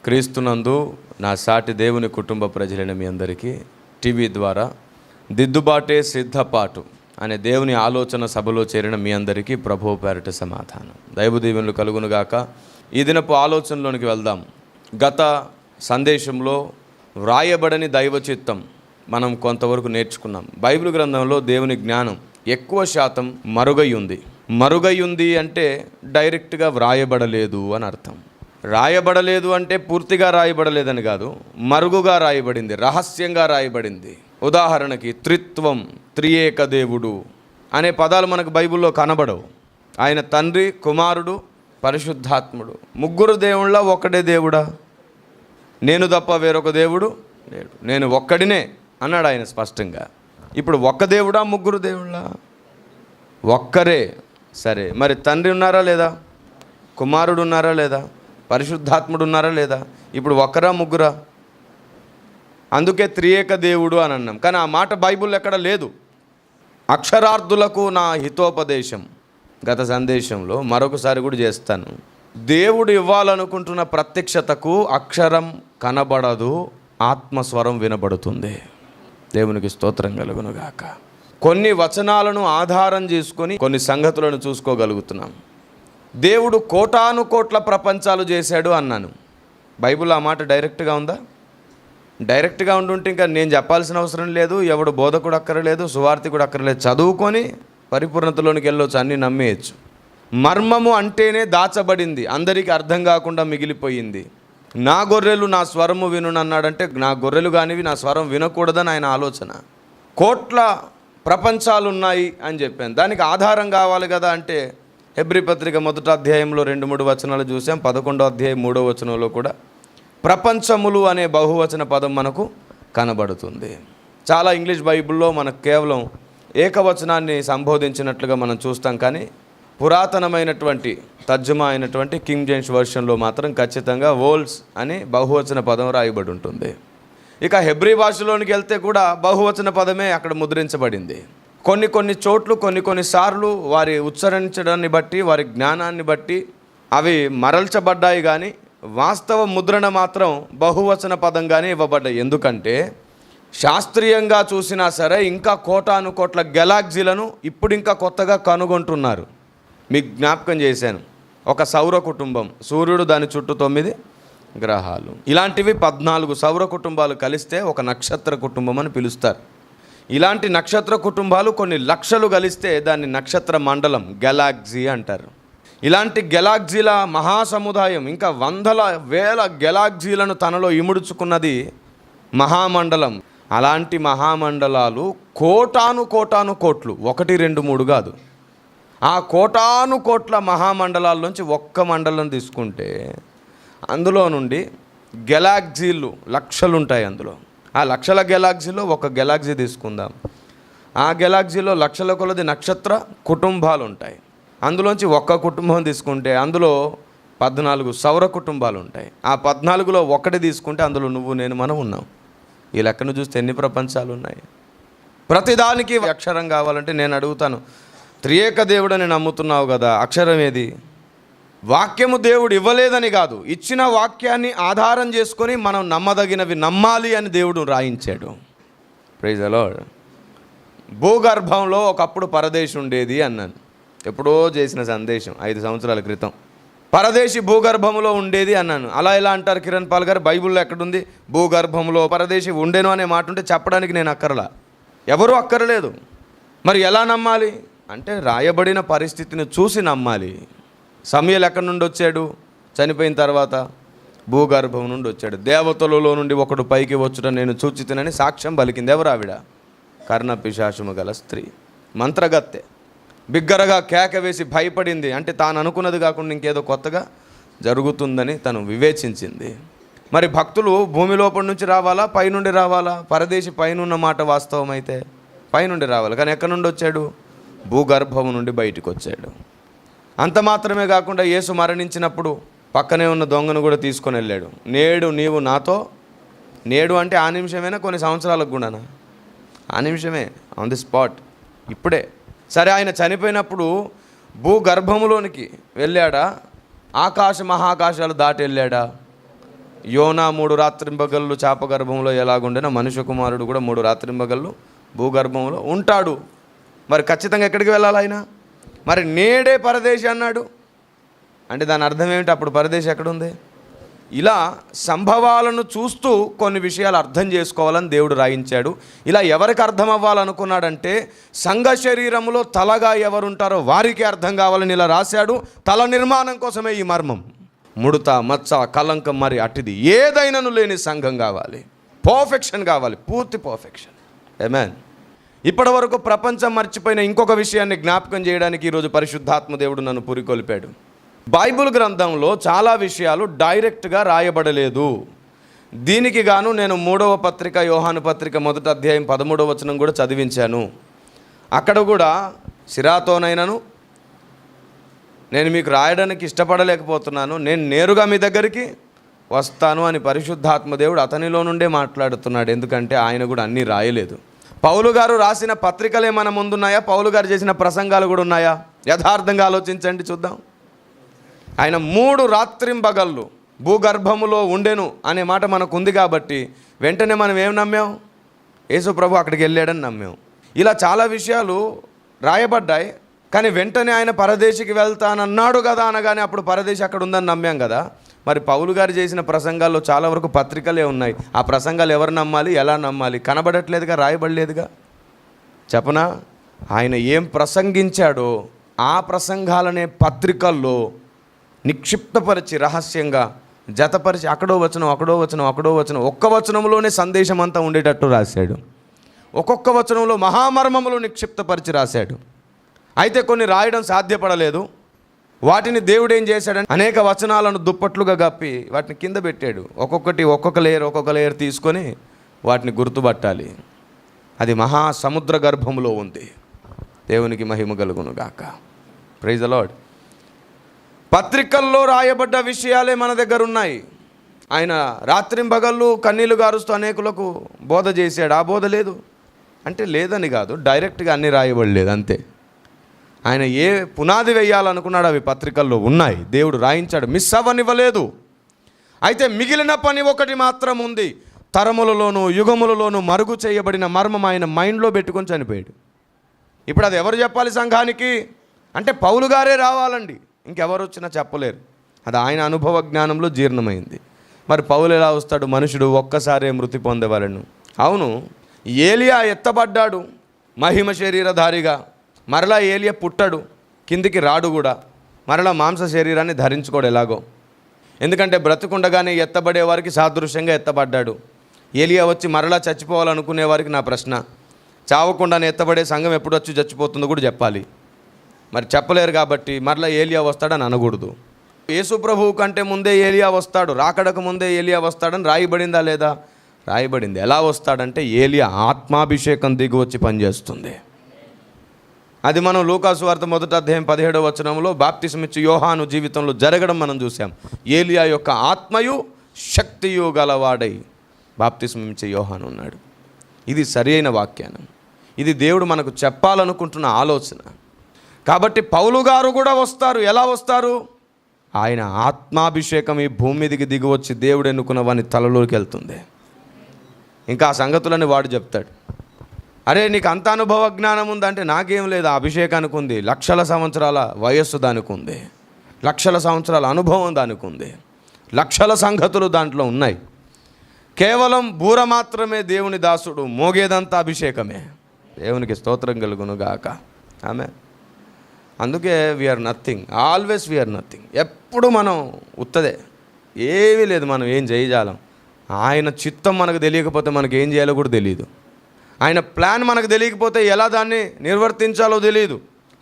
క్రీస్తునందు నా సాటి దేవుని కుటుంబ ప్రజలైన మీ అందరికీ టీవీ ద్వారా దిద్దుబాటే సిద్ధపాటు అనే దేవుని ఆలోచన సభలో చేరిన మీ అందరికీ ప్రభువు పేరిట సమాధానం. దైవ దీవెనలు కలుగునుగాక. ఈ దినపు ఆలోచనలోనికి వెళ్దాం. గత సందేశంలో వ్రాయబడని దైవ చిత్తం మనం కొంతవరకు నేర్చుకున్నాం. బైబిల్ గ్రంథంలో దేవుని జ్ఞానం ఎక్కువ శాతం మరుగై ఉంది. మరుగై ఉంది అంటే డైరెక్ట్గా వ్రాయబడలేదు అని అర్థం. రాయబడలేదు అంటే పూర్తిగా రాయబడలేదని కాదు, మరుగుగా రాయబడింది, రహస్యంగా రాయబడింది. ఉదాహరణకి త్రిత్వం, త్రియేక దేవుడు అనే పదాలు మనకు బైబిల్లో కనబడవు. ఆయన తండ్రి, కుమారుడు, పరిశుద్ధాత్ముడు, ముగ్గురు దేవుళ్ళ ఒక్కడే దేవుడా? నేను తప్ప వేరొక దేవుడు లేడు, నేను ఒక్కడినే అన్నాడు ఆయన స్పష్టంగా. ఇప్పుడు ఒక్క దేవుడా, ముగ్గురు దేవుళ్ళ? ఒక్కరే. సరే, మరి తండ్రి ఉన్నారా లేదా? కుమారుడు ఉన్నారా లేదా? పరిశుద్ధాత్ముడు ఉన్నారా లేదా? ఇప్పుడు ఒక్కరా, ముగ్గురా? అందుకే త్రియేక దేవుడు అని అన్నాం. కానీ ఆ మాట బైబిల్ ఎక్కడ లేదు. అక్షరార్థులకు నా హితోపదేశం గత సందేశంలో మరొకసారి కూడా చేస్తాను. దేవుడు ఇవ్వాలనుకుంటున్న ప్రత్యక్షతకు అక్షరం కనబడదు, ఆత్మస్వరం వినబడుతుంది. దేవునికి స్తోత్రం కలుగునుగాక. కొన్ని వచనాలను ఆధారం చేసుకొని కొన్ని సంగతులను చూసుకోగలుగుతున్నాం. దేవుడు కోటాను కోట్ల ప్రపంచాలు చేశాడు అన్నాను. బైబిల్ ఆ మాట డైరెక్ట్గా ఉందా? డైరెక్ట్గా ఉండుంటే ఇంకా నేను చెప్పాల్సిన అవసరం లేదు, ఎవడు బోధకుడు అక్కర్లేదు, సువార్తి కూడా అక్కర్లేదు, చదువుకొని పరిపూర్ణతలోనికి వెళ్ళొచ్చు, అన్నీ నమ్మేయచ్చు. మర్మము అంటేనే దాచబడింది, అందరికీ అర్థం కాకుండా మిగిలిపోయింది. నా గొర్రెలు నా స్వరము వినును అన్నాడంటే నా గొర్రెలు కానివి నా స్వరం వినకూడదని ఆయన ఆలోచన. కోట్ల ప్రపంచాలు ఉన్నాయి అని చెప్పాను. దానికి ఆధారం కావాలి కదా అంటే హెబ్రీ పత్రిక 1వ అధ్యాయంలో 2-3 వచనాలు చూసాం. 11వ అధ్యాయం 3వ వచనంలో కూడా ప్రపంచములు అనే బహువచన పదం మనకు కనబడుతుంది. చాలా ఇంగ్లీష్ బైబిల్లో మనకు కేవలం ఏకవచనాన్ని సంబోధించినట్లుగా మనం చూస్తాం. కానీ పురాతనమైనటువంటి తర్జుమా అయినటువంటి కింగ్ జేమ్స్ వర్షన్లో మాత్రం ఖచ్చితంగా వరల్డ్స్ అని బహువచన పదం రాయబడి ఉంటుంది. ఇక హెబ్రీ భాషలోనికి వెళ్తే కూడా బహువచన పదమే అక్కడ ముద్రించబడింది. కొన్ని చోట్లు కొన్నిసార్లు వారి ఉచ్చరించడాన్ని బట్టి, వారి జ్ఞానాన్ని బట్టి అవి మరల్చబడ్డాయి. కానీ వాస్తవ ముద్రణ మాత్రం బహువచన పదంగానే ఇవ్వబడ్డాయి. ఎందుకంటే శాస్త్రీయంగా చూసినా సరే ఇంకా కోటాను కోట్ల గెలాక్సీలను ఇప్పుడు ఇంకా కొత్తగా కనుగొంటున్నారు. మీకు జ్ఞాపకం చేశాను, ఒక సౌర కుటుంబం, సూర్యుడు, దాని చుట్టూ 9 గ్రహాలు, ఇలాంటివి 14 సౌర కుటుంబాలు కలిస్తే ఒక నక్షత్ర కుటుంబం అని పిలుస్తారు. ఇలాంటి నక్షత్ర కుటుంబాలు కొన్ని లక్షలు కలిస్తే దాన్ని నక్షత్ర మండలం, గెలాక్సీ అంటారు. ఇలాంటి గెలాక్సీల మహాసముదాయం ఇంకా వందల వేల గెలాక్సీలను తనలో ఇముడుచుకున్నది మహామండలం. అలాంటి మహామండలాలు కోటాను కోట్లు, 1, 2, 3 కాదు. ఆ కోటాను కోట్ల మహామండలాల నుంచి ఒక్క మండలం తీసుకుంటే అందులో నుండి గెలాక్సీలు లక్షలుంటాయి. అందులో ఆ లక్షల గెలాక్సీలో ఒక గెలాక్సీ తీసుకుందాం. ఆ గెలాక్సీలో లక్షల కొలది నక్షత్ర కుటుంబాలు ఉంటాయి. అందులోంచి ఒక్క కుటుంబం తీసుకుంటే అందులో 14 సౌర కుటుంబాలు ఉంటాయి. ఆ 14లో ఒకటి తీసుకుంటే అందులో నువ్వు, నేను, మనం ఉన్నాం. ఈ లెక్కను చూస్తే ఎన్ని ప్రపంచాలు ఉన్నాయి? ప్రతిదానికి అక్షరం కావాలంటే నేను అడుగుతాను, త్రియేక దేవుడని నమ్ముతున్నావు కదా, అక్షరం ఏది? వాక్యము దేవుడు ఇవ్వలేదని కాదు, ఇచ్చిన వాక్యాన్ని ఆధారం చేసుకొని మనం నమ్మదగినవి నమ్మాలి అని దేవుడు రాయించాడు. Praise the lord. భూగర్భంలో ఒకప్పుడు పరదేశి ఉండేది అన్నాను. ఎప్పుడో చేసిన సందేశం 5 సంవత్సరాల క్రితం. పరదేశి భూగర్భంలో ఉండేది అన్నాను. అలా ఎలా అంటారు కిరణ్ పాల్ గారు? బైబిల్లో ఎక్కడుంది భూగర్భంలో పరదేశి ఉండేను అనే మాట ఉంటే చెప్పడానికి నేను అక్కర్లా, ఎవరూ అక్కర్లేదు. మరి ఎలా నమ్మాలి అంటే రాయబడిన పరిస్థితిని చూసి నమ్మాలి. సమూయేలు ఎక్కడి నుండి వచ్చాడు? చనిపోయిన తర్వాత భూగర్భం నుండి వచ్చాడు. దేవతలలో నుండి ఒకడు పైకి వచ్చుట నేను చూచితినని సాక్ష్యం పలికింది. ఎవరు ఆవిడ? కర్ణ పిశాచము గల స్త్రీ మంత్రగత్తె బిగ్గరగా కేక వేసి భయపడింది. అంటే తాను అనుకున్నది కాకుండా ఇంకేదో కొత్తగా జరుగుతుందని తను వివేచించింది. మరి భక్తులు భూమి లోపల నుంచి రావాలా, పైనుండి రావాలా? పరదేశి పైనున్న మాట వాస్తవం అయితే పైనుండి రావాలి, కానీ ఎక్కడి నుండి వచ్చాడు? భూగర్భం నుండి బయటికి వచ్చాడు. అంత మాత్రమే కాకుండా యేసు మరణించినప్పుడు పక్కనే ఉన్న దొంగను కూడా తీసుకొని వెళ్ళాడు. నేడు నీవు నాతో, నేడు అంటే ఆ నిమిషమేనా, కొన్ని సంవత్సరాలకు కూడానా? ఆ నిమిషమే, ఆన్ ది స్పాట్, ఇప్పుడే. సరే, ఆయన చనిపోయినప్పుడు భూగర్భములోనికి వెళ్ళాడా? మహాకాశాలు దాటి వెళ్ళాడా? యోనా 3 రాత్రింబగళ్ళు చాప గర్భంలో ఎలాగుండేనో మనుష్య కుమారుడు కూడా 3 రాత్రింబగళ్ళు భూగర్భంలో ఉంటాడు. మరి ఖచ్చితంగా ఎక్కడికి వెళ్ళాలి ఆయన? మరి నేడే పరదేశి అన్నాడు అంటే దాని అర్థం ఏమిటి? అప్పుడు పరదేశి ఎక్కడుంది? ఇలా సంభవాలను చూస్తూ కొన్ని విషయాలు అర్థం చేసుకోవాలని దేవుడు రాయించాడు. ఇలా ఎవరికి అర్థం అవ్వాలనుకున్నాడంటే సంఘ శరీరంలో తలగా ఎవరుంటారో వారికి అర్థం కావాలని ఇలా రాశాడు. తల నిర్మాణం కోసమే ఈ మర్మం. ముడత, మచ్చ, కలంకం మరి అటిది ఏదైనాను లేని సంఘం కావాలి. పర్ఫెక్షన్ కావాలి, పూర్తి పర్ఫెక్షన్. ఆమేన్. ఇప్పటి వరకు ప్రపంచం మర్చిపోయిన ఇంకొక విషయాన్ని జ్ఞాపకం చేయడానికి ఈరోజు పరిశుద్ధాత్మ దేవుడు నన్ను పురికొల్పాడు. బైబిల్ గ్రంథంలో చాలా విషయాలు డైరెక్ట్గా రాయబడలేదు. దీనికి గాను నేను 3వ పత్రిక, యోహాను పత్రిక 1వ అధ్యాయం 13వ వచనం కూడా చదివించాను. అక్కడ కూడా సిరాతోనైనాను నేను మీకు రాయడానికి ఇష్టపడలేకపోతున్నాను, నేను నేరుగా మీ దగ్గరికి వస్తాను అని పరిశుద్ధాత్మ దేవుడు అతనిలో నుండే మాట్లాడుతున్నాడు. ఎందుకంటే ఆయన కూడా అన్నీ రాయలేదు. పౌలు గారు రాసిన పత్రికలే మన ముందున్నాయా? పౌలు గారు చేసిన ప్రసంగాలు కూడా ఉన్నాయా? యథార్థంగా ఆలోచించండి, చూద్దాం. ఆయన 3 రాత్రింబగళ్ళు భూగర్భములో ఉండెను అనే మాట మనకు ఉంది కాబట్టి వెంటనే మనం ఏం నమ్మాం? యేసు ప్రభు అక్కడికి వెళ్ళాడని నమ్మాం. ఇలా చాలా విషయాలు రాయబడ్డాయి. కానీ వెంటనే ఆయన పరదేశికి వెళ్తానన్నాడు కదా అనగానే అప్పుడు పరదేశి అక్కడ ఉందని నమ్మాం కదా. మరి పౌలు గారు చేసిన ప్రసంగాల్లో చాలా వరకు పత్రికలే ఉన్నాయి. ఆ ప్రసంగాలు ఎవరు నమ్మాలి, ఎలా నమ్మాలి? కనబడట్లేదుగా, రాయబడలేదుగా. చెప్పనా? ఆయన ఏం ప్రసంగించాడో ఆ ప్రసంగాలనే పత్రికల్లో నిక్షిప్తపరిచి రహస్యంగా జతపరిచి అక్కడో వచనం ఒక్క వచనంలోనే సందేశం అంతా ఉండేటట్టు రాశాడు. ఒక్కొక్క వచనంలో మహామర్మములు నిక్షిప్తపరిచి రాశాడు. అయితే కొన్ని రాయడం సాధ్యపడలేదు. వాటిని దేవుడు ఏం చేశాడంటే అనేక వచనాలను దుప్పట్లుగా కప్పి వాటిని కింద పెట్టాడు. ఒక్కొక్క లేయర్ తీసుకొని వాటిని గుర్తుపట్టాలి. అది మహాసముద్ర గర్భంలో ఉంది. దేవునికి మహిమ కలుగును గాక. Praise the Lord. పత్రికల్లో రాయబడ్డ విషయాలే మన దగ్గర ఉన్నాయి. ఆయన రాత్రింబగళ్ళు కన్నీళ్లు గారుస్తూ అనేకులకు బోధ చేశాడు. ఆ బోధ లేదు అంటే లేదని కాదు, డైరెక్ట్గా అన్నీ రాయబడలేదు అంతే. ఆయన ఏ పునాది వేయాలనుకున్నాడు అవి పత్రికల్లో ఉన్నాయి. దేవుడు రాయించాడు, మిస్ అవ్వనివ్వలేదు. అయితే మిగిలిన పని ఒకటి మాత్రం ఉంది. తరములలోనూ యుగములలోనూ మరుగు చేయబడిన మర్మం ఆయన మైండ్లో పెట్టుకొని చనిపోయాడు. ఇప్పుడు అది ఎవరు చెప్పాలి సంఘానికి అంటే పౌలు గారే రావాలండి, ఇంకెవరు వచ్చినా చెప్పలేరు. అది ఆయన అనుభవ జ్ఞానంలో జీర్ణమైంది. మరి పౌలు ఎలా వస్తాడు? మనుషుడు ఒక్కసారే మృతి పొందేవాళ్ళను. అవును, ఏలియా ఎత్తబడ్డాడు మహిమ శరీరధారిగా. మరలా ఏలియా పుట్టాడు, కిందికి రాడు కూడా. మరలా మాంస శరీరాన్ని ధరించుకోడు ఎలాగో. ఎందుకంటే బ్రతుకుండగానే ఎత్తబడే వారికి సాదృశ్యంగా ఎత్తబడ్డాడు. ఏలియా వచ్చి మరలా చచ్చిపోవాలనుకునే వారికి నా ప్రశ్న, చావకుండానే ఎత్తబడే సంఘం ఎప్పుడు వచ్చి చచ్చిపోతుందో కూడా చెప్పాలి. మరి చెప్పలేరు కాబట్టి మరలా ఏలియా వస్తాడని అనకూడదు. యేసు ప్రభువు కంటే ముందే ఏలియా వస్తాడు, రాకడకు ముందే ఏలియా వస్తాడని రాయబడిందా లేదా? రాయబడింది. ఎలా వస్తాడంటే ఏలియా ఆత్మాభిషేకం దిగి వచ్చి పనిచేస్తుంది. అది మనం లూకాసు వార్త 1వ అధ్యాయం 17వ వచనంలో బాప్తిసమిచ్చి యోహాను జీవితంలో జరగడం మనం చూసాం. ఏలియా యొక్క ఆత్మయు శక్తియు గలవాడై బాప్తిసమిచ్చే యోహాను ఉన్నాడు. ఇది సరైన వాక్యానం. ఇది దేవుడు మనకు చెప్పాలనుకుంటున్న ఆలోచన. కాబట్టి పౌలు గారు కూడా వస్తారు. ఎలా వస్తారు? ఆయన ఆత్మాభిషేకం ఈ భూమి మీదకి దిగి వచ్చి దేవుడు ఎన్నుకున్న వాని తలలోకి వెళ్తుంది. ఇంకా ఆ సంగతులని వాడు చెప్తాడు. అరే నీకు అంత అనుభవ జ్ఞానం ఉందంటే నాకేం లేదు. ఆ అభిషేకానికి ఉంది. లక్షల సంవత్సరాల వయస్సు దానికి ఉంది, లక్షల సంవత్సరాల అనుభవం దానికి ఉంది, లక్షల సంగతులు దాంట్లో ఉన్నాయి. కేవలం బూర మాత్రమే దేవుని దాసుడు, మోగేదంతా అభిషేకమే. దేవునికి స్తోత్రం కలుగును గాక. ఆమె అందుకే we are nothing, always we are nothing. ఎప్పుడు మనం ఉత్తదే, ఏమీ లేదు. మనం ఏం చేయజాలం. ఆయన చిత్తం మనకు తెలియకపోతే మనకి ఏం చేయాలో కూడా తెలియదు. ఆయన ప్లాన్ మనకు తెలియకపోతే ఎలా దాన్ని నిర్వర్తించాలో తెలియదు.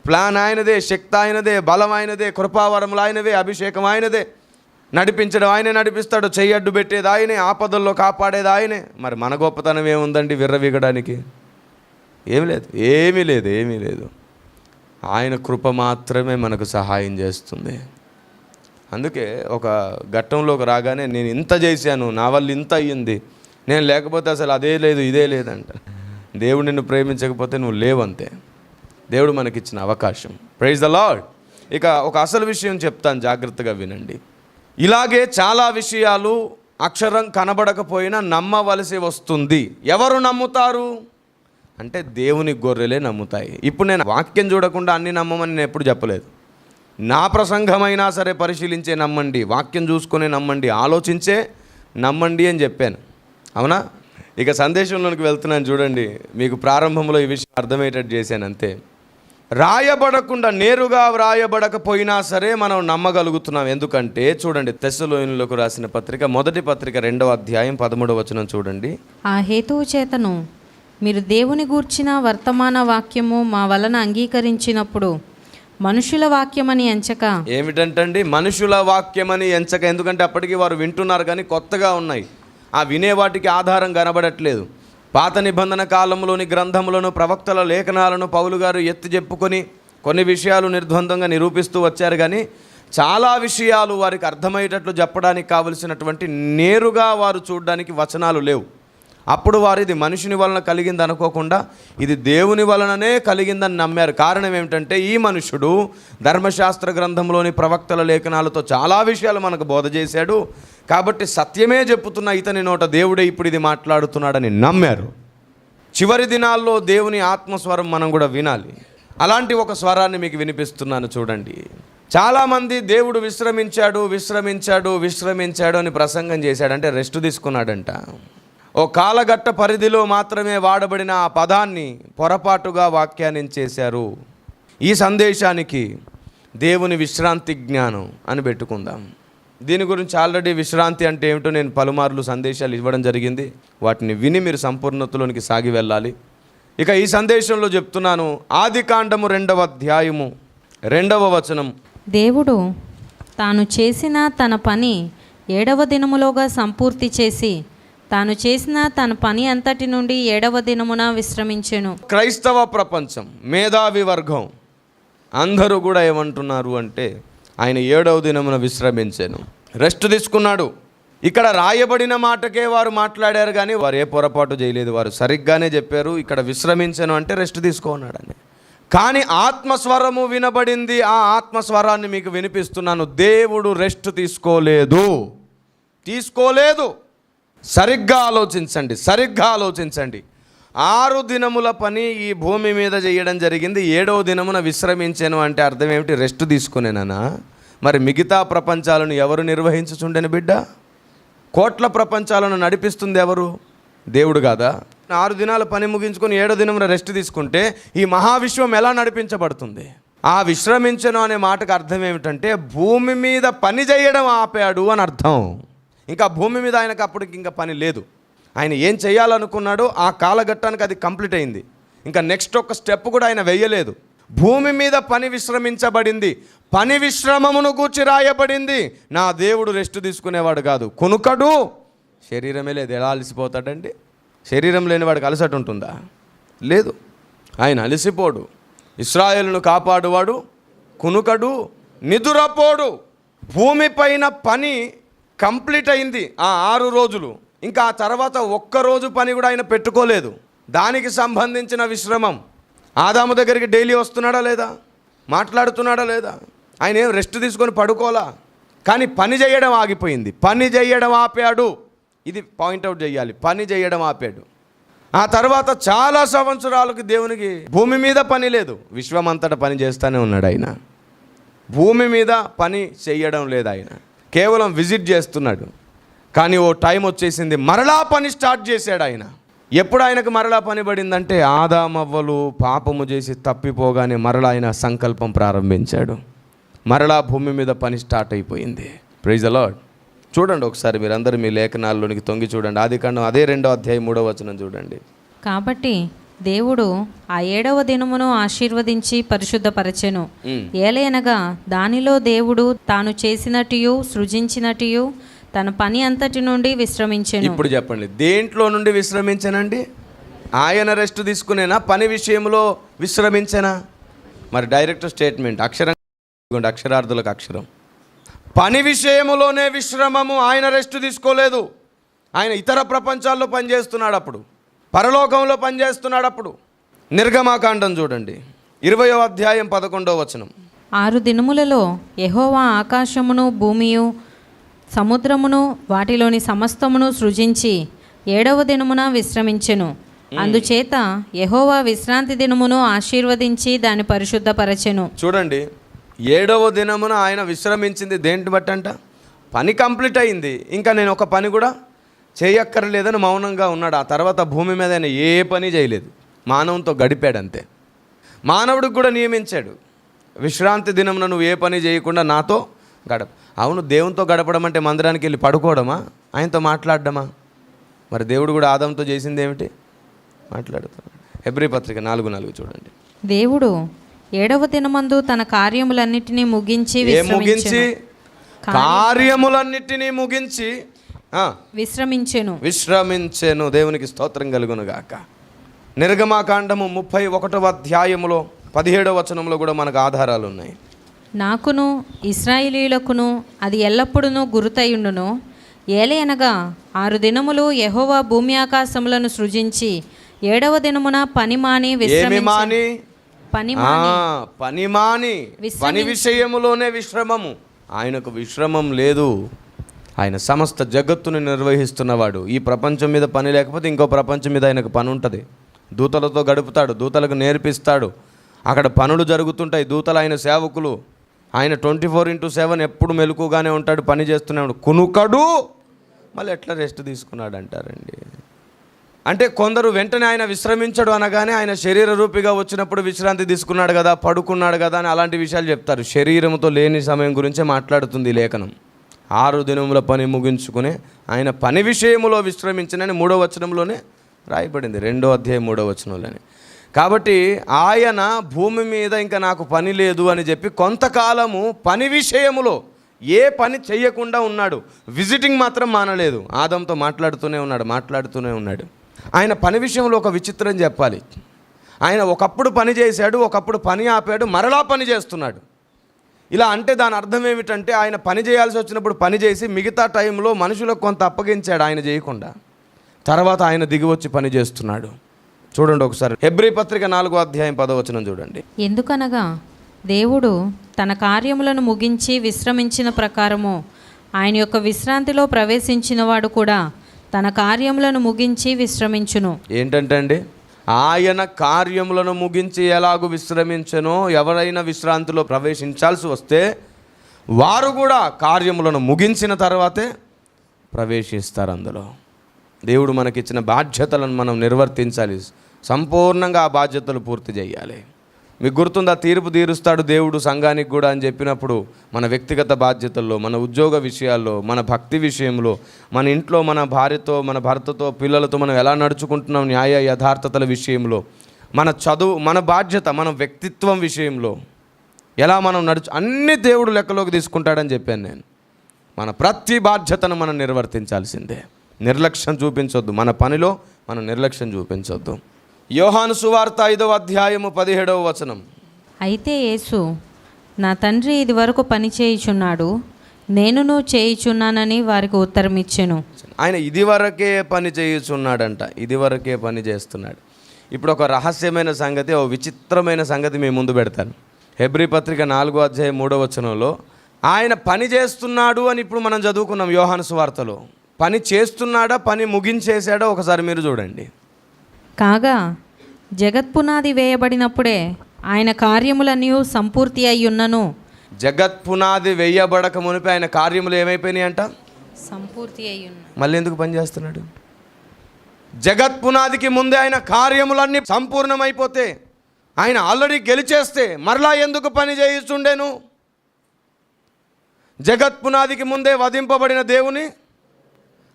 ప్లాన్ ఆయనదే, శక్తి ఆయనదే, బలం ఆయనదే, కృపావరములు ఆయనవే, అభిషేకం ఆయనదే, నడిపించడం ఆయనే నడిపిస్తాడు, చెయ్యి అడ్డు పెట్టేది ఆయనే, ఆపదల్లో కాపాడేది ఆయనే. మరి మన గొప్పతనం ఏముందండి విర్రవీగడానికి? ఏమీ లేదు. ఆయన కృప మాత్రమే మనకు సహాయం చేస్తుంది. అందుకే ఒక ఘట్టంలోకి రాగానే నేను ఇంత చేశాను, నా వల్ల ఇంత అయ్యింది, నేను లేకపోతే అసలు అదే లేదు ఇదే లేదంట. దేవుడు నిన్ను ప్రేమించకపోతే నువ్వు లేవంతే. దేవుడు మనకిచ్చిన అవకాశం. Praise the Lord. ఇక ఒక అసలు విషయం చెప్తాను, జాగ్రత్తగా వినండి. ఇలాగే చాలా విషయాలు అక్షరం కనబడకపోయినా నమ్మవలసి వస్తుంది. ఎవరు నమ్ముతారు అంటే దేవుని గొర్రెలే నమ్ముతాయి. ఇప్పుడు నేను వాక్యం చూడకుండా అన్ని నమ్మమని నేను ఎప్పుడు చెప్పలేదు. నా ప్రసంగమైనా సరే పరిశీలించే నమ్మండి, వాక్యం చూసుకునే నమ్మండి, ఆలోచించే నమ్మండి అని చెప్పాను, అవునా? ఇక సందేశంలోనికి వెళ్తున్నాను చూడండి. మీకు ప్రారంభంలో ఈ విషయం అర్థమయ్యేటట్టు చేశాను అంతే. రాయబడకుండా, నేరుగా వ్రాయబడకపోయినా సరే మనం నమ్మగలుగుతున్నాం. ఎందుకంటే చూడండి, తెస్సలోనిలకు రాసిన పత్రిక, మొదటి పత్రిక 2వ అధ్యాయం 13వ వచనం చూడండి. ఆ హేతువు చేతను మీరు దేవుని గూర్చిన వర్తమాన వాక్యము మా వలన అంగీకరించినప్పుడు మనుషుల వాక్యమని ఎంచక. ఏమిటంటండి మనుషుల వాక్యమని ఎంచక? ఎందుకంటే అప్పటికి వారు వింటున్నారు కానీ కొత్తగా ఉన్నాయి. ఆ వినేవాటికి ఆధారం కనబడట్లేదు. పాత నిబంధన కాలంలోని గ్రంథములను, ప్రవక్తల లేఖనాలను పౌలు గారు ఎత్తి చెప్పుకొని కొన్ని విషయాలు నిర్ద్వందంగా నిరూపిస్తూ వచ్చారు. కానీ చాలా విషయాలు వారికి అర్థమయ్యేటట్లు చెప్పడానికి కావలసినటువంటి నేరుగా వారు చూడడానికి వచనాలు లేవు. అప్పుడు వారు ఇది మనుషుని వలన కలిగింది అనుకోకుండా ఇది దేవుని వలననే కలిగిందని నమ్మారు. కారణం ఏమిటంటే ఈ మనుషుడు ధర్మశాస్త్ర గ్రంథంలోని ప్రవక్తల లేఖనాలతో చాలా విషయాలు మనకు బోధ చేశాడు కాబట్టి సత్యమే చెప్పుతున్న ఇతని నోట దేవుడే ఇప్పుడు ఇది మాట్లాడుతున్నాడని నమ్మారు. చివరి దినాల్లో దేవుని ఆత్మస్వరం మనం కూడా వినాలి. అలాంటి ఒక స్వరాన్ని మీకు వినిపిస్తున్నాను చూడండి. చాలామంది దేవుడు విశ్రమించాడు అని ప్రసంగం చేశాడు. అంటే రెస్ట్ తీసుకున్నాడంట. ఓ కాలగట్ట పరిధిలో మాత్రమే వాడబడిన ఆ పదాన్ని పొరపాటుగా వ్యాఖ్యానించేశారు. ఈ సందేశానికి దేవుని విశ్రాంతి జ్ఞానం అని పెట్టుకుందాం. దీని గురించి ఆల్రెడీ విశ్రాంతి అంటే ఏమిటో నేను పలుమార్లు సందేశాలు ఇవ్వడం జరిగింది. వాటిని విని మీరు సంపూర్ణతలోనికి సాగి వెళ్ళాలి. ఇక ఈ సందేశంలో చెప్తున్నాను, ఆదికాండము 2వ అధ్యాయము 2వ వచనం. దేవుడు తాను చేసిన తన పని 7వ దినములోగా సంపూర్తి చేసి తాను చేసిన తన పని అంతటి నుండి 7వ దినమున విశ్రమించెను. క్రైస్తవ ప్రపంచం, మేధావి వర్గం అందరూ కూడా ఏమంటున్నారు అంటే ఆయన 7వ దినమున విశ్రమించెను, రెస్ట్ తీసుకున్నాడు. ఇక్కడ రాయబడిన మాటకే వారు మాట్లాడారు కానీ వారు ఏ పొరపాటు చేయలేదు. వారు సరిగ్గానే చెప్పారు. ఇక్కడ విశ్రమించెను అంటే రెస్ట్ తీసుకున్నాడని. కానీ ఆత్మస్వరము వినబడింది. ఆ ఆత్మస్వరాన్ని మీకు వినిపిస్తున్నాను. దేవుడు రెస్ట్ తీసుకోలేదు. సరిగ్గా ఆలోచించండి. 6 దినముల పని ఈ భూమి మీద చేయడం జరిగింది. 7వ దినమున విశ్రమించాను అంటే అర్థం ఏమిటి? రెస్ట్ తీసుకునేనా? మరి మిగతా ప్రపంచాలను ఎవరు నిర్వహించుచుండెను బిడ్డ? కోట్ల ప్రపంచాలను నడిపిస్తుంది ఎవరు? దేవుడు కాదా? 6 దినాల పని ముగించుకొని 7వ దినమున రెస్ట్ తీసుకుంటే ఈ మహావిశ్వం ఎలా నడిపించబడుతుంది? ఆ విశ్రమించను అనే మాటకు అర్థం ఏమిటంటే భూమి మీద పని చేయడం ఆపాడు అని అర్థం. ఇంకా భూమి మీద ఆయనకు అప్పటికి ఇంకా పని లేదు. ఆయన ఏం చేయాలనుకున్నాడో ఆ కాలఘట్టానికి అది కంప్లీట్ అయింది. ఇంకా నెక్స్ట్ ఒక స్టెప్ కూడా ఆయన వెయ్యలేదు. భూమి మీద పని విశ్రమించబడింది. పని విశ్రమమును గూర్చి రాయబడింది. నా దేవుడు రెస్ట్ తీసుకునేవాడు కాదు, కునుకడు. శరీరమే లేదు, ఎలా అలసిపోతాడండి? శరీరం లేని వాడికి అలసట ఉంటుందా? లేదు. ఆయన అలసిపోడు. ఇశ్రాయేలును కాపాడువాడు, కునుకడు, నిదురపోడు. భూమిపైన పని కంప్లీట్ అయింది ఆ 6 రోజులు. ఇంకా ఆ తర్వాత ఒక్కరోజు పని కూడా ఆయన పెట్టుకోలేదు. దానికి సంబంధించిన విశ్రమం. ఆదాము దగ్గరికి డైలీ వస్తున్నాడా లేదా? మాట్లాడుతున్నాడా లేదా? ఆయన ఏం రెస్ట్ తీసుకొని పడుకోలా. కానీ పని చేయడం ఆగిపోయింది. పని చేయడం ఆపాడు. ఇది పాయింట్అవుట్ చేయాలి. పని చేయడం ఆపాడు. ఆ తర్వాత చాలా సంవత్సరాలకు దేవునికి భూమి మీద పని లేదు. విశ్వమంతటా పని చేస్తూనే ఉన్నాడు ఆయన. భూమి మీద పని చేయడం లేదు. ఆయన కేవలం విజిట్ చేస్తున్నాడు. కానీ ఓ టైం వచ్చేసింది, మరలా పని స్టార్ట్ చేశాడు ఆయన. ఎప్పుడు ఆయనకు మరలా పని పడిందంటే ఆదామవ్వలు పాపము చేసి తప్పిపోగానే మరలా ఆయన సంకల్పం ప్రారంభించాడు. మరలా భూమి మీద పని స్టార్ట్ అయిపోయింది. Praise the Lord. చూడండి ఒకసారి మీరందరూ మీ లేఖనాల్లోనికి తొంగి చూడండి. ఆదికాండం అదే 2వ అధ్యాయం 3వ వచనం చూడండి. కాబట్టి దేవుడు ఆ 7వ దినమును ఆశీర్వదించి పరిశుద్ధపరచెను. ఏలయనగా దానిలో దేవుడు తాను చేసినట్టు సృజించినట్టు తన పని అంతటి నుండి విశ్రమించెను. ఇప్పుడు చెప్పండి, దేంట్లో నుండి విశ్రమించనండి? ఆయన రెస్ట్ తీసుకునేనా? పని విషయంలో విశ్రమించనా? మరి డైరెక్ట్ స్టేట్మెంట్, అక్షరార్థులకు అక్షరం. పని విషయములోనే విశ్రమము. ఆయన రెస్ట్ తీసుకోలేదు. ఆయన ఇతర ప్రపంచాల్లో పనిచేస్తున్నాడు, అప్పుడు పరలోకంలో పనిచేస్తున్నాడు. అప్పుడు నిర్గమాకాండం చూడండి, 20వ అధ్యాయం 11వ వచనం. 6 దినములలో యెహోవా ఆకాశమును భూమియు సముద్రమును వాటిలోని సమస్తమును సృజించి 7వ దినమున విశ్రమించెను. అందుచేత యెహోవా విశ్రాంతి దినమును ఆశీర్వదించి దాన్ని పరిశుద్ధపరచెను. చూడండి, 7వ దినమున ఆయన విశ్రమించింది దేంటి బట్టి అంట? పని కంప్లీట్ అయింది, ఇంకా నేను ఒక పని కూడా చేయక్కర్లేదని మౌనంగా ఉన్నాడు. ఆ తర్వాత భూమి మీద ఆయన ఏ పని చేయలేదు, మానవునితో గడిపాడు అంతే. మానవుడికి కూడా నియమించాడు, విశ్రాంతి దినమున నువ్వు ఏ పని చేయకుండా నాతో గడప. అవును, దేవునితో గడపడం అంటే మందిరానికి వెళ్ళి పడుకోవడమా, ఆయనతో మాట్లాడడమా? మరి దేవుడు కూడా ఆదాంతో చేసింది ఏమిటి? మాట్లాడుతున్నాడు. హెబ్రీ పత్రిక 4:4 చూడండి. దేవుడు 7వ దినమందు తన కార్యములన్నిటినీ ముగించి కార్యములన్నిటినీ ముగించి విశ్రమించెను. దేవునికి స్తోత్రం కలుగును గాక. నిర్గమాకాండము 31వ అధ్యాయములో 17వ వచనంలో కూడా మనకు ఆధారాలు ఉన్నాయి. నాకును ఇశ్రాయేలీయులకును అది ఎల్లప్పుడూ గురుతయుండును. ఏలయనగా 6 దినములు యెహోవా భూమి ఆకాశములను సృజించి 7వ దినమున పని మాని పని విషయములోనే విశ్రమము. ఆయనకు విశ్రమం లేదు. ఆయన సమస్త జగత్తును నిర్వహిస్తున్నవాడు. ఈ ప్రపంచం మీద పని లేకపోతే ఇంకో ప్రపంచం మీద ఆయనకు పని ఉంటుంది. దూతలతో గడుపుతాడు, దూతలకు నేర్పిస్తాడు, అక్కడ పనులు జరుగుతుంటాయి. దూతలు ఆయన సేవకులు. ఆయన 24/7 ఎప్పుడు మెలకుగానే ఉంటాడు, పని చేస్తున్నాడు. కునుకడు, మళ్ళీ ఎట్లా రెస్ట్ తీసుకున్నాడు అంటారండి. అంటే కొందరు వెంటనే ఆయన విశ్రమించడు అనగానే ఆయన శరీర రూపిగా వచ్చినప్పుడు విశ్రాంతి తీసుకున్నాడు కదా, పడుకున్నాడు కదా అని అలాంటి విషయాలు చెప్తారు. శరీరంతో లేని సమయం గురించే మాట్లాడుతుంది లేఖనం. 6 దినముల పని ముగించుకునే ఆయన పని విషయములో విశ్రమించినని 3వ వచనంలోనే రాయబడింది, 2వ అధ్యాయం 3వ వచనంలోనే. కాబట్టి ఆయన భూమి మీద ఇంకా నాకు పని లేదు అని చెప్పి కొంతకాలము పని విషయములో ఏ పని చేయకుండా ఉన్నాడు. విజిటింగ్ మాత్రం మానలేదు. ఆదంతో మాట్లాడుతూనే ఉన్నాడు. ఆయన పని విషయంలో ఒక విచిత్రం చెప్పాలి. ఆయన ఒకప్పుడు పని చేశాడు, ఒకప్పుడు పని ఆపాడు, మరలా పని చేస్తున్నాడు. ఇలా అంటే దాని అర్థం ఏమిటంటే ఆయన పని చేయాల్సి వచ్చినప్పుడు పని చేసి మిగతా టైంలో మనుషులకు కొంత అప్పగించాడు ఆయన చేయకుండా. తర్వాత ఆయన దిగివచ్చి పని చేస్తున్నాడు. చూడండి ఒకసారి హెబ్రీ పత్రిక 4వ అధ్యాయం 10వ వచనం చూడండి. ఎందుకనగా దేవుడు తన కార్యములను ముగించి విశ్రమించిన ప్రకారము ఆయన యొక్క విశ్రాంతిలో ప్రవేశించిన వాడు కూడా తన కార్యములను ముగించి విశ్రమించును. ఏంటంటే అండి, ఆయన కార్యములను ముగించి ఎలాగూ విశ్రమించనో, ఎవరైనా విశ్రాంతిలో ప్రవేశించాల్సి వస్తే వారు కూడా కార్యములను ముగించిన తర్వాతే ప్రవేశిస్తారు. అందులో దేవుడు మనకిచ్చిన బాధ్యతలను మనం నిర్వర్తించాలి. సంపూర్ణంగా ఆ బాధ్యతలు పూర్తి చేయాలి. మీకు గుర్తుందా, తీర్పు తీరుస్తాడు దేవుడు సంఘానికి కూడా అని చెప్పినప్పుడు మన వ్యక్తిగత బాధ్యతల్లో, మన ఉద్యోగ విషయాల్లో, మన భక్తి విషయంలో, మన ఇంట్లో మన భార్యతో, మన భర్తతో, పిల్లలతో మనం ఎలా నడుచుకుంటున్నాం, న్యాయ యథార్థతల విషయంలో, మన చదువు, మన బాధ్యత, మన వ్యక్తిత్వం విషయంలో ఎలా మనం అన్ని దేవుడు లెక్కలోకి తీసుకుంటాడని చెప్పాను నేను. మన ప్రతి బాధ్యతను మనం నిర్వర్తించాల్సిందే. నిర్లక్ష్యం చూపించొద్దు. మన పనిలో మనం నిర్లక్ష్యం చూపించొద్దు. యోహాను సువార్త 5వ అధ్యాయము 17వ వచనం. అయితే యేసు, నా తండ్రి ఇది వరకు పని చేయుచున్నాడు, నేనును చేయుచున్నానని వారికి ఉత్తరం ఇచ్చెను. ఆయన ఇదివరకే పని చేయుచున్నాడంట, ఇదివరకే పని చేస్తున్నాడు. ఇప్పుడు ఒక రహస్యమైన సంగతి, ఓ విచిత్రమైన సంగతి మీ ముందు పెడతాను. హెబ్రీ పత్రిక 4వ అధ్యాయం 3వ వచనంలో ఆయన పని చేస్తున్నాడు అని ఇప్పుడు మనం చదువుకున్నాం. యోహాను సువార్తలో పని చేస్తున్నాడా, పని ముగించేశాడా ఒకసారి మీరు చూడండి. కాగా జగత్పునాది వేయబడినప్పుడే ఆయన కార్యములన్నీ సంపూర్తి అయ్యున్నను. జగత్పునాది వేయబడక మునిపి ఆయన కార్యములు ఏమైపోయినాయి అంట? సంపూర్తి అయ్యున్న. మళ్ళీ ఎందుకు పని చేస్తున్నాడు? జగత్పునాదికి ముందే ఆయన కార్యములన్నీ సంపూర్ణమైపోతే, ఆయన ఆల్రెడీ గెలిచేస్తే మరలా ఎందుకు పని చేయిస్తుండేను? జగత్పునాదికి ముందే వధింపబడిన దేవుని,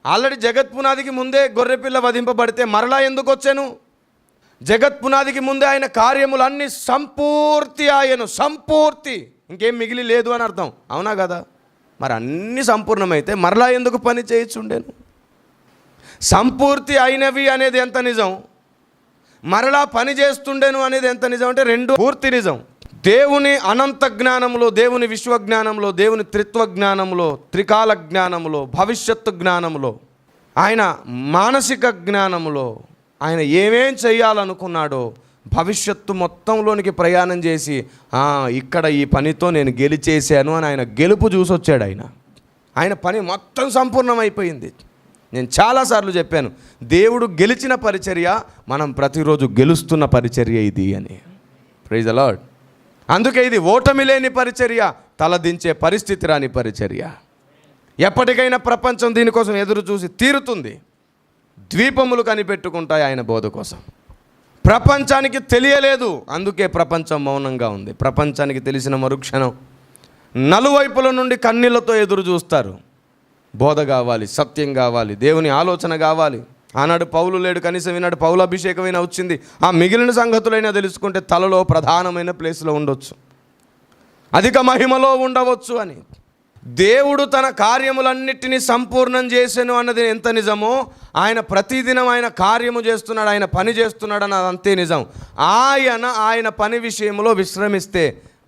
ఆల్రెడీ జగత్పునాదికి ముందే గొర్రెపిల్ల వధింపబడితే మరలా ఎందుకు వచ్చాను? జగత్ పునాదికి ముందే ఆయన కార్యములన్నీ సంపూర్తి ఆయను, సంపూర్తి, ఇంకేం మిగిలి లేదు అని అర్థం. అవునా కదా? మరి అన్నీ సంపూర్ణమైతే మరలా ఎందుకు పని చేయించుండేను? సంపూర్తి అయినవి అనేది ఎంత నిజం, మరలా పని చేస్తుండేను అనేది ఎంత నిజం అంటే రెండు పూర్తి నిజం. దేవుని అనంత జ్ఞానంలో, దేవుని విశ్వజ్ఞానంలో, దేవుని త్రిత్వ జ్ఞానంలో, త్రికాల జ్ఞానంలో, భవిష్యత్తు జ్ఞానంలో, ఆయన మానసిక జ్ఞానంలో ఆయన ఏమేం చేయాలనుకున్నాడో భవిష్యత్తు మొత్తంలోనికి ప్రయాణం చేసి ఇక్కడ ఈ పనితో నేను గెలిచేశాను అని ఆయన గెలుపు చూసొచ్చాడు. ఆయన పని మొత్తం సంపూర్ణమైపోయింది. నేను చాలాసార్లు చెప్పాను, దేవుడు గెలిచిన పరిచర్య మనం ప్రతిరోజు గెలుస్తున్న పరిచర్య ఇది అని. Praise the Lord. అందుకే ఇది ఓటమి లేని పరిచర్య, తలదించే పరిస్థితి రాని పరిచర్య. ఎప్పటికైనా ప్రపంచం దీనికోసం ఎదురు చూసి తీరుతుంది. ద్వీపములు కనిపెట్టుకుంటాయి ఆయన బోధ కోసం. ప్రపంచానికి తెలియలేదు, అందుకే ప్రపంచం మౌనంగా ఉంది. ప్రపంచానికి తెలిసిన మరుక్షణం నలువైపుల నుండి కన్నీళ్లతో ఎదురు చూస్తారు. బోధ కావాలి, సత్యం కావాలి, దేవుని ఆలోచన కావాలి. ఆనాడు పౌలు లేడు, కనీసం ఈనాడు పౌలు అభిషేకమైనా వచ్చింది. ఆ మిగిలిన సంగతులైనా తెలుసుకుంటే తలలో ప్రధానమైన ప్లేస్లో ఉండొచ్చు, అధిక మహిమలో ఉండవచ్చు అని. దేవుడు తన కార్యములన్నిటినీ సంపూర్ణం చేసెను అన్నది ఎంత నిజమో, ఆయన ప్రతిదినం ఆయన కార్యము చేస్తున్నాడు, ఆయన పని చేస్తున్నాడు అన్నది అంతే నిజం. ఆయన పని విషయంలో విశ్రమిస్తే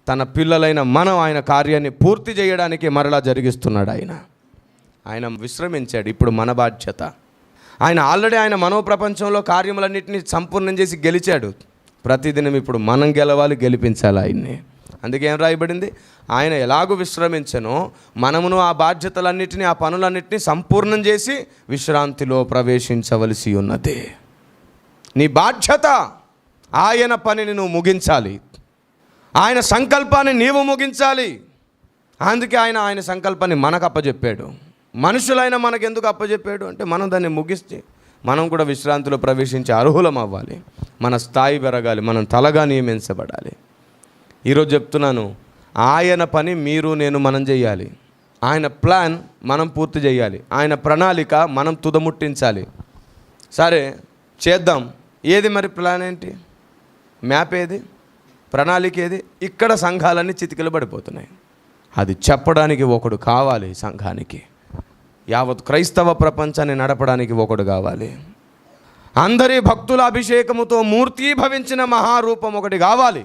తన పిల్లలైన మనం ఆయన కార్యాన్ని పూర్తి చేయడానికి మరలా జరిగిస్తున్నాడు. ఆయన విశ్రమించాడు. ఇప్పుడు మన బాధ్యత. ఆయన ఆల్రెడీ ఆయన మనోప్రపంచంలో కార్యములన్నింటినీ సంపూర్ణం చేసి గెలిచాడు. ప్రతిదినం ఇప్పుడు మనం గెలవాలి, గెలిపించాలి ఆయన్ని. అందుకే ఏం రాయబడింది? ఆయన ఎలాగూ విశ్రమించనో మనమును ఆ బాధ్యతలన్నింటినీ, ఆ పనులన్నింటినీ సంపూర్ణం చేసి విశ్రాంతిలో ప్రవేశించవలసి ఉన్నది. నీ బాధ్యత ఆయన పనిని నువ్వు ముగించాలి, ఆయన సంకల్పాన్ని నీవు ముగించాలి. అందుకే ఆయన సంకల్పాన్ని మనకు అప్పచెప్పాడు. మనుషులైన మనకు ఎందుకు అప్పచెప్పాడు అంటే మనం దాన్ని ముగిస్తే మనం కూడా విశ్రాంతిలో ప్రవేశించి అర్హులం అవ్వాలి, మన స్థాయి పెరగాలి, మనం తలగా నియమించబడాలి. ఈరోజు చెప్తున్నాను, ఆయన పని మీరు నేను మనం చేయాలి. ఆయన ప్లాన్ మనం పూర్తి చేయాలి, ఆయన ప్రణాళిక మనం తుదముట్టించాలి. సరే చేద్దాం. ఏది మరి ప్లాన్ ఏంటి? మ్యాప్ ఏది? ప్రణాళిక ఏది? ఇక్కడ సంఘాలన్నీ చితికిలు పడిపోతున్నాయి. అది చెప్పడానికి ఒకడు కావాలి. సంఘానికి, యావత్ క్రైస్తవ ప్రపంచాన్ని నడపడానికి ఒకడు కావాలి. అందరి భక్తుల అభిషేకముతో మూర్తీభవించిన మహారూపం ఒకటి కావాలి.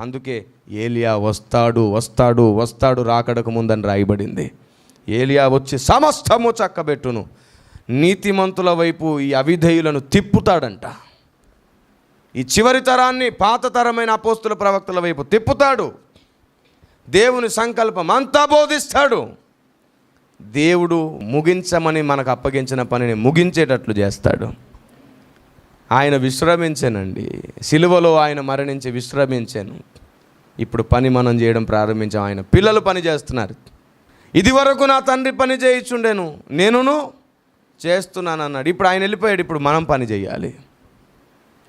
అందుకే ఏలియా వస్తాడు రాకడకు ముందని రాయబడింది. ఏలియా వచ్చి సమస్తము చక్కబెట్టును, నీతిమంతుల వైపు ఈ అవిధేయులను తిప్పుతాడంట. ఈ చివరి తరాన్ని పాత తరమైన అపోస్తుల ప్రవక్తల వైపు తిప్పుతాడు. దేవుని సంకల్పం అంతా బోధిస్తాడు. దేవుడు ముగించమని మనకు అప్పగించిన పనిని ముగించేటట్లు చేస్తాడు. ఆయన విశ్రమించానండి. సిలువలో ఆయన మరణించి విశ్రమించాను. ఇప్పుడు పని మనం చేయడం ప్రారంభించాం. ఆయన పిల్లలు పని చేస్తున్నారు. ఇది వరకు నా తండ్రి పని చేయించుండేను, నేనును చేస్తున్నాను అన్నాడు. ఇప్పుడు ఆయన వెళ్ళిపోయాడు. ఇప్పుడు మనం పని చేయాలి.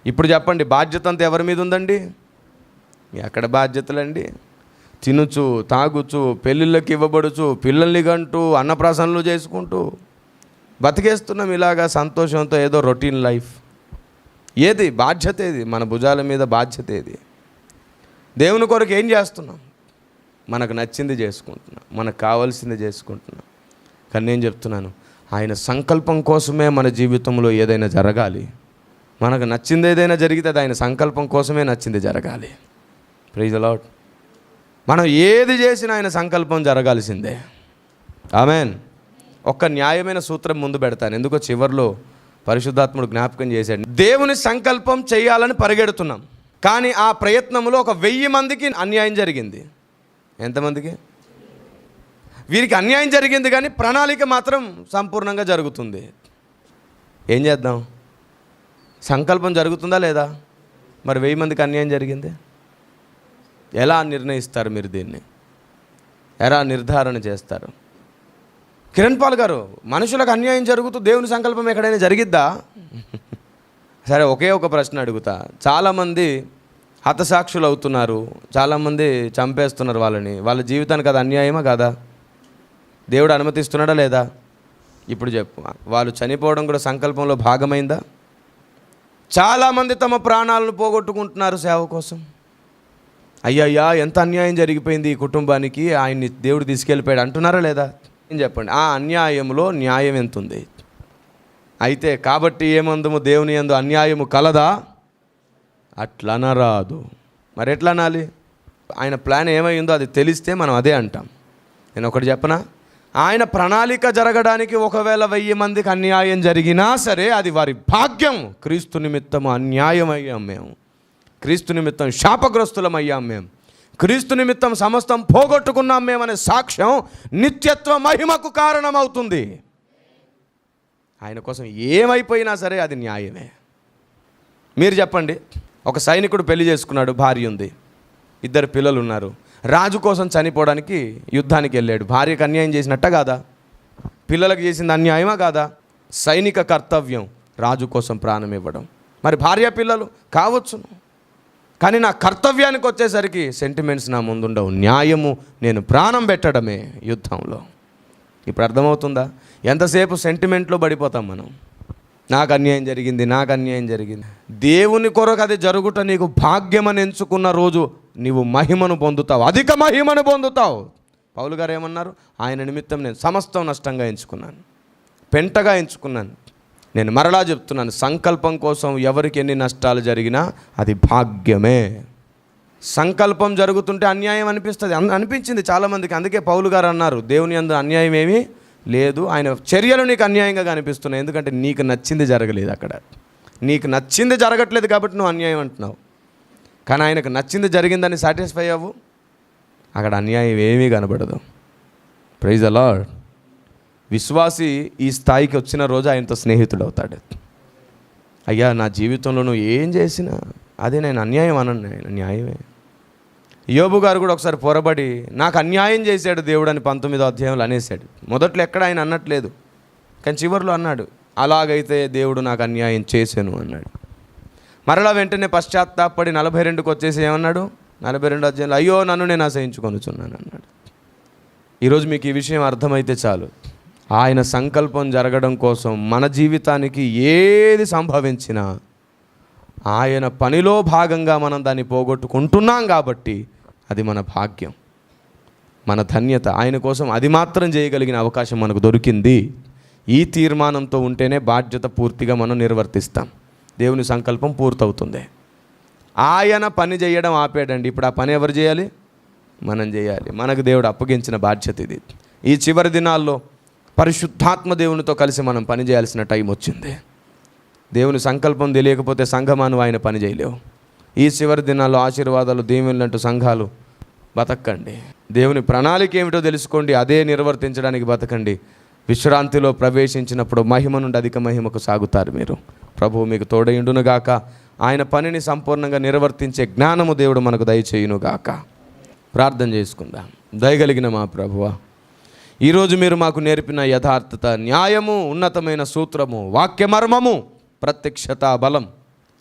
ఇప్పుడు చెప్పండి, బాధ్యత అంతా ఎవరి మీద ఉందండి? ఎక్కడ బాధ్యతలండి? తినుచు, తాగుచు, పెళ్ళిళ్ళకి ఇవ్వబడుచు, పిల్లల్ని కంటూ, అన్నప్రాసనలు చేసుకుంటూ బతికేస్తున్నాం ఇలాగా సంతోషంతో. ఏదో రొటీన్ లైఫ్. ఏది బాధ్యత? ఏది మన భుజాల మీద బాధ్యత? ఏది? దేవుని కొరకు ఏం చేస్తున్నాం? మనకు నచ్చింది చేసుకుంటున్నాం, మనకు కావాల్సింది చేసుకుంటున్నాం. కానీ నేను చెప్తున్నాను, ఆయన సంకల్పం కోసమే మన జీవితంలో ఏదైనా జరగాలి. మనకు నచ్చింది ఏదైనా జరిగితే అది ఆయన సంకల్పం కోసమే నచ్చింది జరగాలి. Praise the Lord. మనం ఏది చేసినా ఆయన సంకల్పం జరగాల్సిందే. ఆమేన్. ఒక్క న్యాయమైన సూత్రం ముందు పెడతాను, ఎందుకో చివరిలో పరిశుద్ధాత్ముడు జ్ఞాపకం చేశాడు. దేవుని సంకల్పం చేయాలని పరిగెడుతున్నాం, కానీ ఆ ప్రయత్నంలో 1000 మందికి అన్యాయం జరిగింది. ఎంతమందికి? వీరికి అన్యాయం జరిగింది, కానీ ప్రణాళిక మాత్రం సంపూర్ణంగా జరుగుతుంది. ఏం చేద్దాం? సంకల్పం జరుగుతుందా లేదా? మరి 1000 మందికి అన్యాయం జరిగింది. ఎలా నిర్ణయిస్తారు మీరు దీన్ని? ఎలా నిర్ధారణ చేస్తారు? కిరణ్ పాల్ గారు, మనుషులకు అన్యాయం జరుగుతూ దేవుని సంకల్పం ఎక్కడైనా జరిగిద్దా? సరే, ఒకే ఒక ప్రశ్న అడుగుతా. చాలామంది హతసాక్షులు అవుతున్నారు, చాలామంది చంపేస్తున్నారు వాళ్ళని. వాళ్ళ జీవితానికి అది అన్యాయమా కాదా? దేవుడు అనుమతిస్తున్నాడా లేదా? ఇప్పుడు చెప్పు, వాళ్ళు చనిపోవడం కూడా సంకల్పంలో భాగమైందా? చాలామంది తమ ప్రాణాలను పోగొట్టుకుంటున్నారు సేవ కోసం. అయ్యయ్యా ఎంత అన్యాయం జరిగిపోయింది ఈ కుటుంబానికి, ఆయన్ని దేవుడు తీసుకెళ్ళిపోయాడు అంటున్నారా లేదా? ఏం చెప్పండి, ఆ అన్యాయంలో న్యాయం ఎంత ఉంది? అయితే కాబట్టి ఏమందుము దేవుని యందు అన్యాయము కలదా? అట్లా అనరాదు. మరి ఎట్లా అనాలి? ఆయన ప్లాన్ ఏమైందో అది తెలిస్తే మనం అదే అంటాం. నేను ఒకటి చెప్పనా, ఆయన ప్రణాళిక జరగడానికి ఒకవేళ 1000 మందికి అన్యాయం జరిగినా సరే అది వారి భాగ్యం. క్రీస్తు నిమిత్తం అన్యాయం అయ్యాం మేము, క్రీస్తు నిమిత్తం శాపగ్రస్తులం అయ్యాం మేము, క్రీస్తు నిమిత్తం సమస్తం పోగొట్టుకున్నాం మేమనే సాక్ష్యం నిత్యత్వ మహిమకు కారణమవుతుంది. ఆయన కోసం ఏమైపోయినా సరే అది న్యాయమే. మీరు చెప్పండి, ఒక సైనికుడు పెళ్లి చేసుకున్నాడు, భార్య ఉంది, 2 పిల్లలు ఉన్నారు. రాజు కోసం చనిపోవడానికి యుద్ధానికి వెళ్ళాడు. భార్యకు అన్యాయం చేసినట్ట కాదా? పిల్లలకు చేసింది అన్యాయమా కాదా? సైనిక కర్తవ్యం రాజు కోసం ప్రాణం ఇవ్వడం. మరి భార్య పిల్లలు కావచ్చును, కానీ నా కర్తవ్యానికి వచ్చేసరికి సెంటిమెంట్స్ నా ముందుండవు. న్యాయము నేను ప్రాణం పెట్టడమే యుద్ధంలో. ఇప్పుడు అర్థమవుతుందా? ఎంతసేపు సెంటిమెంట్లో పడిపోతాం మనం. నాకు అన్యాయం జరిగింది, నాకు అన్యాయం జరిగింది. దేవుని కొరకు అది జరుగుట నీకు భాగ్యమని ఎంచుకున్న రోజు నీవు మహిమను పొందుతావు, అధిక మహిమను పొందుతావు. పౌలు గారు ఏమన్నారు? ఆయన నిమిత్తం నేను సమస్తం నష్టంగా ఎంచుకున్నాను, పెంటగా ఎంచుకున్నాను. నేను మరలా చెప్తున్నాను, సంకల్పం కోసం ఎవరికి ఎన్ని నష్టాలు జరిగినా అది భాగ్యమే. సంకల్పం జరుగుతుంటే అన్యాయం అనిపించింది చాలామందికి. అందుకే పౌలు గారు అన్నారు, దేవుని యందు అన్యాయం ఏమీ లేదు, ఆయన చర్యలు నీకు అన్యాయంగా కనిపిస్తున్నాయి. ఎందుకంటే నీకు నచ్చింది జరగలేదు అక్కడ. నీకు నచ్చింది జరగట్లేదు కాబట్టి నువ్వు అన్యాయం అంటున్నావు. కానీ ఆయనకు నచ్చింది జరిగిందని సాటిస్ఫై అవ్వు, అక్కడ అన్యాయం ఏమీ కనబడదు. Praise the Lord. విశ్వాసి ఈ స్థాయికి వచ్చిన రోజు ఆయనతో స్నేహితుడు అవుతాడు. అయ్యా నా జీవితంలో నువ్వు ఏం చేసినా అదే నేను అన్యాయం అనను, ఆయన న్యాయమే. యోబు గారు కూడా ఒకసారి పొరబడి నాకు అన్యాయం చేశాడు దేవుడు అని 19వ అధ్యాయంలో అనేసాడు. మొదట్లో ఎక్కడ ఆయన అన్నట్లేదు, కానీ చివరిలో అన్నాడు, అలాగైతే దేవుడు నాకు అన్యాయం చేశాను అన్నాడు. మరలా వెంటనే పశ్చాత్తాపడి 42కి వచ్చేసి ఏమన్నాడు? 42వ అధ్యాయంలో అయ్యో నన్ను నేను అసహించుకొనుచున్నాను అన్నాడు. ఈరోజు మీకు ఈ విషయం అర్థమైతే చాలు, ఆయన సంకల్పం జరగడం కోసం మన జీవితానికి ఏది సంభవించినా ఆయన పనిలో భాగంగా మనం దాన్ని పోగొట్టుకుంటున్నాం కాబట్టి అది మన భాగ్యం, మన ధన్యత. ఆయన కోసం అది మాత్రం చేయగలిగిన అవకాశం మనకు దొరికింది. ఈ తీర్మానంతో ఉంటేనే బాధ్యత పూర్తిగా మనం నిర్వర్తిస్తాం. దేవుని సంకల్పం పూర్తవుతుంది. ఆయన పని చేయడం ఆపేడండి. ఇప్పుడు ఆ పని ఎవరు చేయాలి? మనం చేయాలి. మనకు దేవుడు అప్పగించిన బాధ్యత ఇది. ఈ చివరి దినాల్లో పరిశుద్ధాత్మ దేవునితో కలిసి మనం పని చేయాల్సిన టైం వచ్చింది. దేవుని సంకల్పం తెలియకపోతే సంఘమాను ఆయన పని చేయలేవు. ఈ చివరి దినాల్లో ఆశీర్వాదాలు దీవెనలంటూ సంఘాలు బతకండి. దేవుని ప్రణాళిక ఏమిటో తెలుసుకోండి, అదే నిర్వర్తించడానికి బతకండి. విశ్రాంతిలో ప్రవేశించినప్పుడు మహిమ నుండి అధిక మహిమకు సాగుతారు మీరు. ప్రభువు మీకు తోడయుండునుగాక. ఆయన పనిని సంపూర్ణంగా నిర్వర్తించే జ్ఞానము దేవుడు మనకు దయచేయునుగాక. ప్రార్థన చేసుకుందాం. దయగలిగిన మా ప్రభువా, ఈరోజు మీరు మాకు నేర్పిన యథార్థత, న్యాయము, ఉన్నతమైన సూత్రము, వాక్యమర్మము, ప్రత్యక్షత, బలం,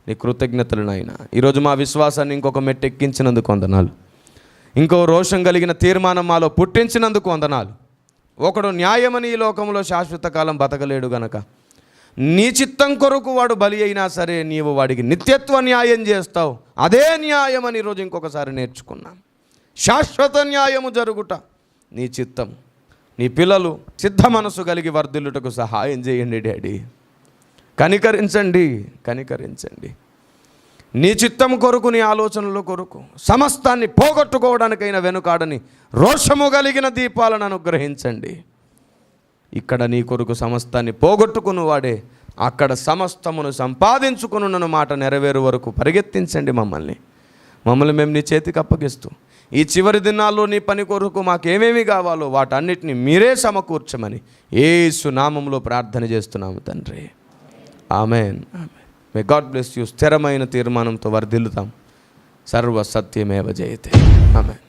నీ కృతజ్ఞతలు నాయన. ఈరోజు మా విశ్వాసాన్ని ఇంకొక మెట్టు ఎక్కించినందుకు వందనాలు. ఇంకో రోషం కలిగిన తీర్మానం మాలో పుట్టించినందుకు వందనాలు. ఒకడు న్యాయమని ఈ లోకంలో శాశ్వత కాలం బతకలేడు గనక నీ చిత్తం కొరకు వాడు బలి అయినా సరే నీవు వాడికి నిత్యత్వ న్యాయం చేస్తావు. అదే న్యాయమని ఈరోజు ఇంకొకసారి నేర్చుకున్నాం. శాశ్వత న్యాయము జరుగుట నీ చిత్తం. నీ పిల్లలు సిద్ధ మనసు కలిగి వర్ధిల్లుటకు సహాయం చేయండి డాడీ. కనికరించండి, కనికరించండి. నీ చిత్తం కొరకు, నీ ఆలోచనల కొరకు సమస్తాన్ని పోగొట్టుకోవడానికైనా వెనుకాడని రోషము కలిగిన దీపాలను అనుగ్రహించండి. ఇక్కడ నీ కొరకు సమస్తాన్ని పోగొట్టుకుని వాడే అక్కడ సమస్తమును సంపాదించుకున్న మాట నెరవేరు వరకు పరిగెత్తించండి మమ్మల్ని మేము నీ చేతికి అప్పగిస్తూ ఈ చివరి దినాల్లో నీ పని కొరకు మాకేమేమి కావాలో వాటన్నిటిని మీరే సమకూర్చమని యేసు నామములో ప్రార్థన చేస్తున్నాము తండ్రి. Amen. May God bless you. స్థిరమైన తీర్మానంతో వర్ధిల్లుతాం. సర్వ సత్యమేవ జయతే. ఆమెన్.